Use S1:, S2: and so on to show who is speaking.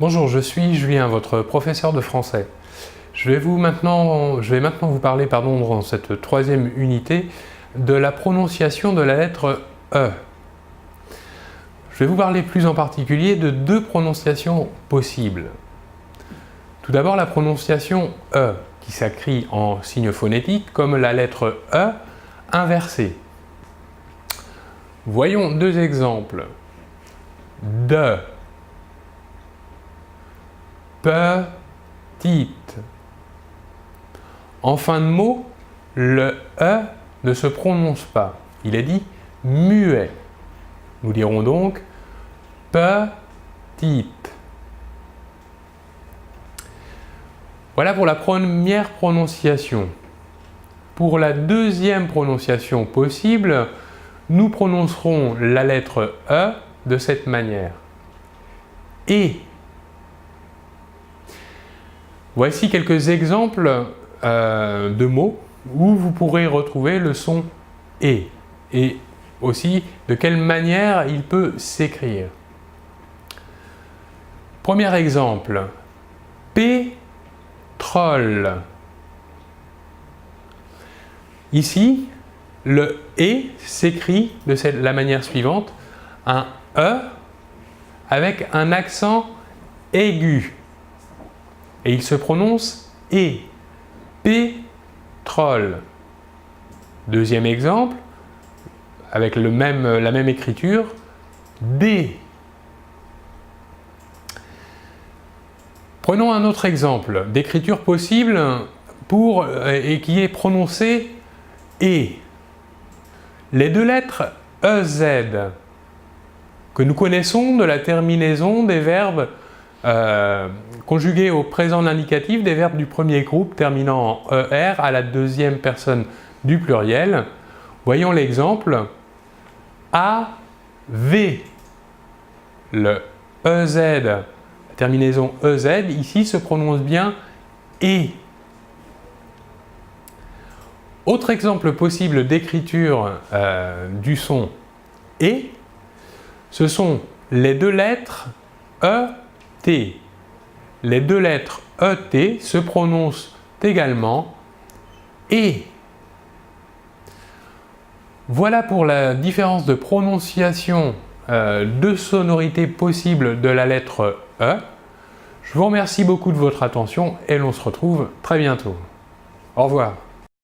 S1: Bonjour, je suis Julien, votre professeur de français. Je vais maintenant vous parler dans cette troisième unité de la prononciation de la lettre E. Je vais vous parler plus en particulier de deux prononciations possibles. Tout d'abord la prononciation E, qui s'écrit en signe phonétique comme la lettre E inversée. Voyons deux exemples. De, petite. En fin de mot, le E ne se prononce pas. Il est dit muet. Nous dirons donc petite. Voilà pour la première prononciation. Pour la deuxième prononciation possible, nous prononcerons la lettre E de cette manière. Et. Voici quelques exemples de mots où vous pourrez retrouver le son et aussi de quelle manière il peut s'écrire. Premier exemple, pétrole. Ici, le et s'écrit de la manière suivante, un E avec un accent aigu. Et il se prononce et. Pétrole. Deuxième exemple, avec la même écriture, D. Prenons un autre exemple d'écriture possible et qui est prononcé et. Les deux lettres EZ que nous connaissons de la terminaison des verbes conjugués au présent de l'indicatif des verbes du premier groupe terminant en ER à la deuxième personne du pluriel. Voyons l'exemple. AV. Le EZ, la terminaison EZ, ici se prononce bien et. Autre exemple possible d'écriture du son et, ce sont les deux lettres ET. Les deux lettres ET se prononcent également et. Voilà pour la différence de prononciation de sonorité possible de la lettre E. Je vous remercie beaucoup de votre attention et l'on se retrouve très bientôt. Au revoir.